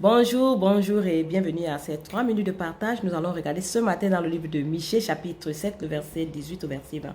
Bonjour, bonjour et bienvenue à ces 3 minutes de partage. Nous allons regarder ce matin dans le livre de Michée, chapitre 7, le verset 18 au verset 20.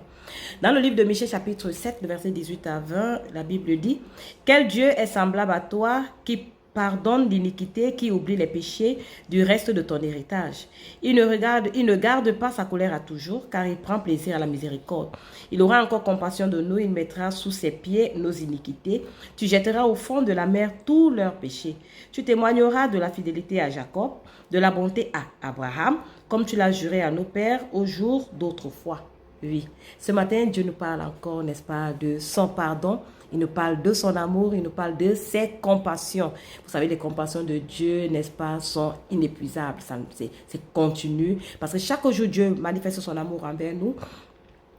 Dans le livre de Michée, chapitre 7, le verset 18 à 20, la Bible dit: Quel Dieu est semblable à toi qui pardonne l'iniquité, qui oublie les péchés du reste de ton héritage. Il ne garde pas sa colère à toujours, car il prend plaisir à la miséricorde. Il aura encore compassion de nous, il mettra sous ses pieds nos iniquités. Tu jetteras au fond de la mer tous leurs péchés. Tu témoigneras de la fidélité à Jacob, de la bonté à Abraham, comme tu l'as juré à nos pères au jour d'autrefois. Oui, ce matin, Dieu nous parle encore, n'est-ce pas, de son pardon. Il nous parle de son amour, il nous parle de ses compassions. Vous savez, les compassions de Dieu, n'est-ce pas, sont inépuisables. C'est continu. Parce que chaque jour, Dieu manifeste son amour envers nous.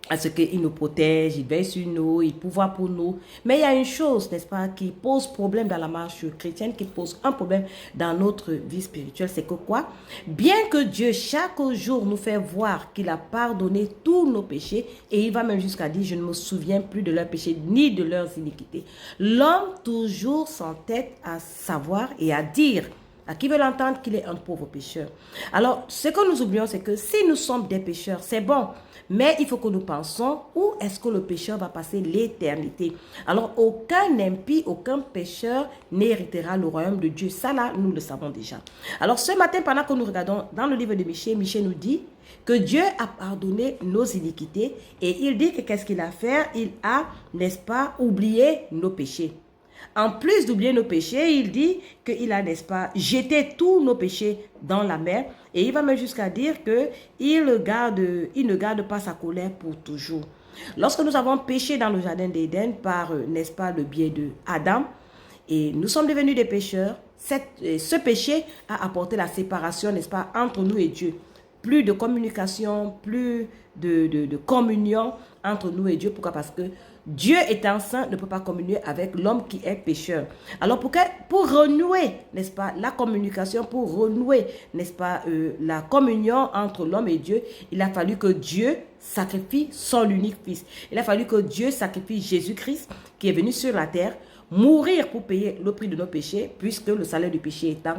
À ce qu'il nous protège, il veille sur nous, il pourvoit pour nous. Mais il y a une chose, n'est-ce pas, qui pose problème dans la marche chrétienne, qui pose un problème dans notre vie spirituelle, c'est que quoi? Bien que Dieu, chaque jour, nous fait voir qu'il a pardonné tous nos péchés, et il va même jusqu'à dire, je ne me souviens plus de leurs péchés, ni de leurs iniquités. L'homme toujours s'entête à savoir et à dire, à qui veut l'entendre, qu'il est un pauvre pécheur. Alors, ce que nous oublions, c'est que si nous sommes des pécheurs, c'est bon. Mais il faut que nous pensions, où est-ce que le pécheur va passer l'éternité? Alors, aucun impie, aucun pécheur n'héritera le royaume de Dieu. Ça, là, nous le savons déjà. Alors, ce matin, pendant que nous regardons dans le livre de Michée, Michée nous dit que Dieu a pardonné nos iniquités. Et il dit que qu'est-ce qu'il a fait? Il a, n'est-ce pas, oublié nos péchés. En plus d'oublier nos péchés, il dit qu'il a, n'est-ce pas, jeté tous nos péchés dans la mer. Et il va même jusqu'à dire qu'il ne garde pas sa colère pour toujours. Lorsque nous avons péché dans le jardin d'Éden par, n'est-ce pas, le biais de Adam, et nous sommes devenus des pécheurs, ce péché a apporté la séparation, n'est-ce pas, entre nous et Dieu. Plus de communication, plus de communion entre nous et Dieu. Pourquoi? Parce que Dieu étant saint ne peut pas communier avec l'homme qui est pécheur. Alors pour renouer, n'est-ce pas, la communication, pour renouer, n'est-ce pas, la communion entre l'homme et Dieu, il a fallu que Dieu sacrifie son unique fils. Il a fallu que Dieu sacrifie Jésus-Christ qui est venu sur la terre, mourir pour payer le prix de nos péchés, puisque le salaire du péché étant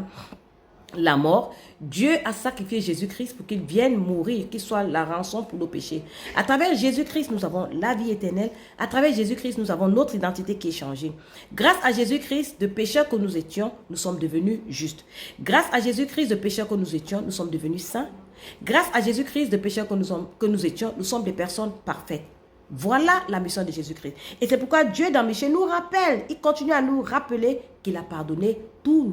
la mort. Dieu a sacrifié Jésus-Christ pour qu'il vienne mourir, qu'il soit la rançon pour nos péchés. À travers Jésus-Christ, nous avons la vie éternelle. À travers Jésus-Christ, nous avons notre identité qui est changée. Grâce à Jésus-Christ, de pécheurs que nous étions, nous sommes devenus justes. Grâce à Jésus-Christ, de pécheurs que nous étions, nous sommes devenus saints. Grâce à Jésus-Christ, de pécheurs que nous étions, nous sommes des personnes parfaites. Voilà la mission de Jésus-Christ. Et c'est pourquoi Dieu, dans Michée, nous rappelle, il continue à nous rappeler qu'il a pardonné tous